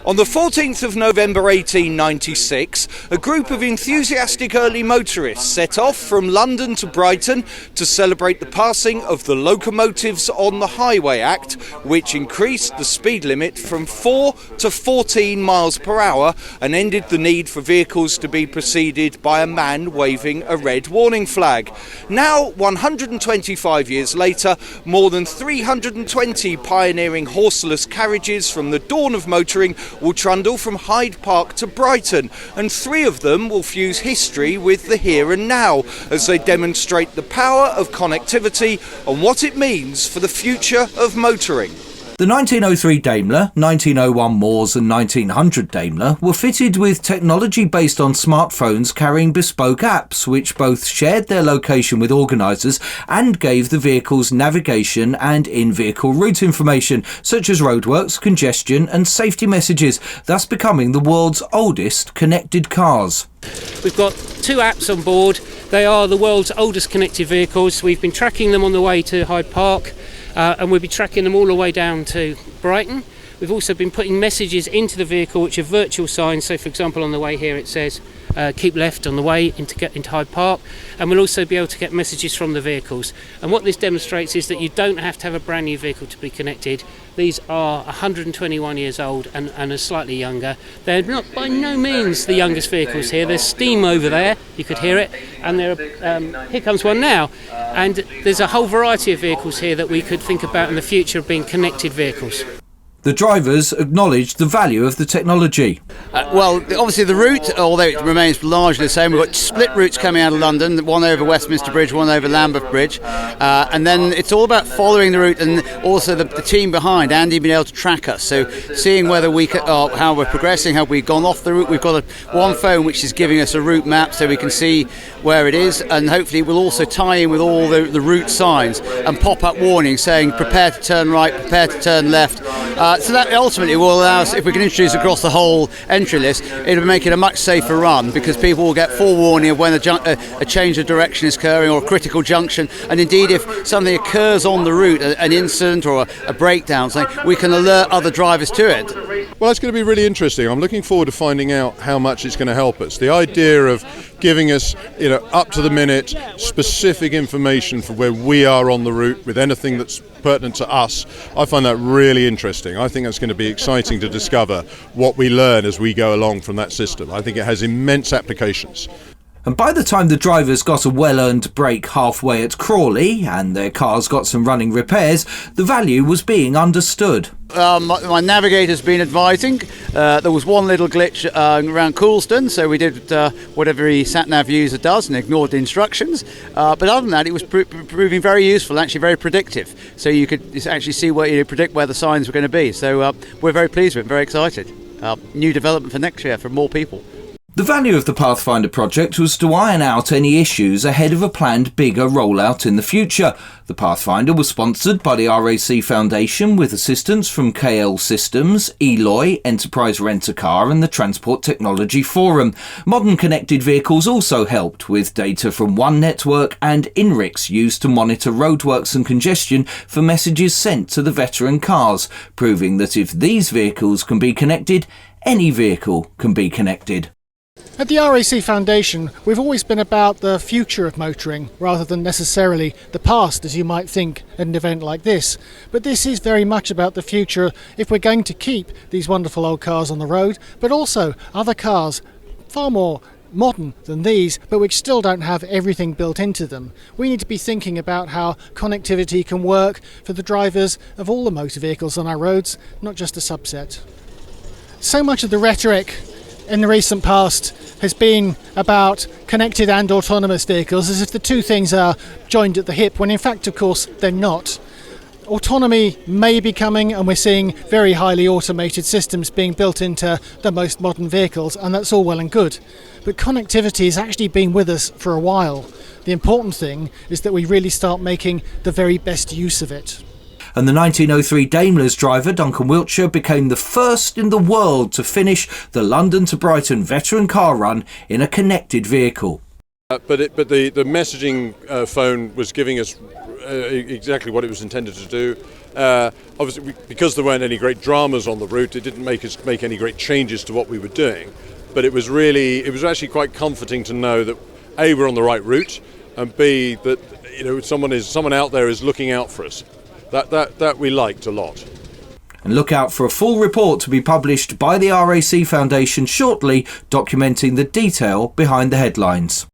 On the 14th of November 1896, a group of enthusiastic early motorists set off from London to Brighton to celebrate the passing of the Locomotives on the Highway Act, which increased the speed limit from 4 to 14 miles per hour and ended the need for vehicles to be preceded by a man waving a red warning flag. Now, 125 years later, more than 320 pioneering horseless carriages from the dawn of motoring will trundle from Hyde Park to Brighton, and 3 of them will fuse history with the here and now as they demonstrate the power of connectivity and what it means for the future of motoring. The 1903 Daimler, 1901 Moors and 1900 Daimler were fitted with technology based on smartphones carrying bespoke apps which both shared their location with organisers and gave the vehicles navigation and in-vehicle route information such as roadworks, congestion and safety messages, thus becoming the world's oldest connected cars. We've got 2 apps on board. They are the world's oldest connected vehicles. We've been tracking them on the way to Hyde Park. And we'll be tracking them all the way down to Brighton. We've also been putting messages into the vehicle which are virtual signs. So for example on the way here it says keep left on the way into Hyde Park, and we'll also be able to get messages from the vehicles. And what this demonstrates is that you don't have to have a brand new vehicle to be connected. These are 121 years old and are slightly younger. They're not by no means the youngest vehicles here. There's steam over there, you could hear it, and here comes one now. And there's a whole variety of vehicles here that we could think about in the future of being connected vehicles. The drivers acknowledged the value of the technology. Well, obviously the route, although it remains largely the same, we've got split routes coming out of London, one over Westminster Bridge, one over Lambeth Bridge, and then it's all about following the route and also the team behind, Andy being able to track us, so seeing whether how we're progressing, have we gone off the route. We've got one phone which is giving us a route map so we can see where it is, and hopefully we'll also tie in with all the route signs and pop-up warnings saying prepare to turn right, prepare to turn left. So that ultimately will allow us, if we can introduce across the whole entry list, it'll make it a much safer run because people will get forewarning of when a change of direction is occurring or a critical junction, and indeed if something occurs on the route, an incident or a breakdown, we can alert other drivers to it. Well, it's going to be really interesting. I'm looking forward to finding out how much it's going to help us. The idea of giving us, up to the minute, specific information for where we are on the route with anything that's pertinent to us, I find that really interesting. I think that's going to be exciting to discover what we learn as we go along from that system. I think it has immense applications. And by the time the drivers got a well-earned break halfway at Crawley and their cars got some running repairs, the value was being understood. My navigator's been advising. There was one little glitch around Coulston, so we did whatever the sat-nav user does and ignored the instructions. But other than that, it was proving very useful, actually very predictive. So you could actually see predict where the signs were going to be. So we're very pleased with it, very excited. New development for next year for more people. The value of the Pathfinder project was to iron out any issues ahead of a planned bigger rollout in the future. The Pathfinder was sponsored by the RAC Foundation with assistance from KL Systems, Eloy, Enterprise Rent-A-Car and the Transport Technology Forum. Modern connected vehicles also helped with data from One Network and INRIX used to monitor roadworks and congestion for messages sent to the veteran cars, proving that if these vehicles can be connected, any vehicle can be connected. At the RAC Foundation, we've always been about the future of motoring rather than necessarily the past, as you might think at an event like this. But this is very much about the future if we're going to keep these wonderful old cars on the road, but also other cars far more modern than these, but which still don't have everything built into them. We need to be thinking about how connectivity can work for the drivers of all the motor vehicles on our roads, not just a subset. So much of the rhetoric in the recent past has been about connected and autonomous vehicles as if the two things are joined at the hip, when in fact, of course, they're not. Autonomy may be coming, and we're seeing very highly automated systems being built into the most modern vehicles, and that's all well and good. But connectivity has actually been with us for a while. The important thing is that we really start making the very best use of it. And the 1903 Daimler's driver, Duncan Wiltshire, became the first in the world to finish the London to Brighton veteran car run in a connected vehicle. But the messaging phone was giving us exactly what it was intended to do. Obviously, because there weren't any great dramas on the route, it didn't make us make any great changes to what we were doing. But it was actually quite comforting to know that A, we're on the right route, and B, that someone out there is looking out for us. That we liked a lot. And look out for a full report to be published by the RAC Foundation shortly, documenting the detail behind the headlines.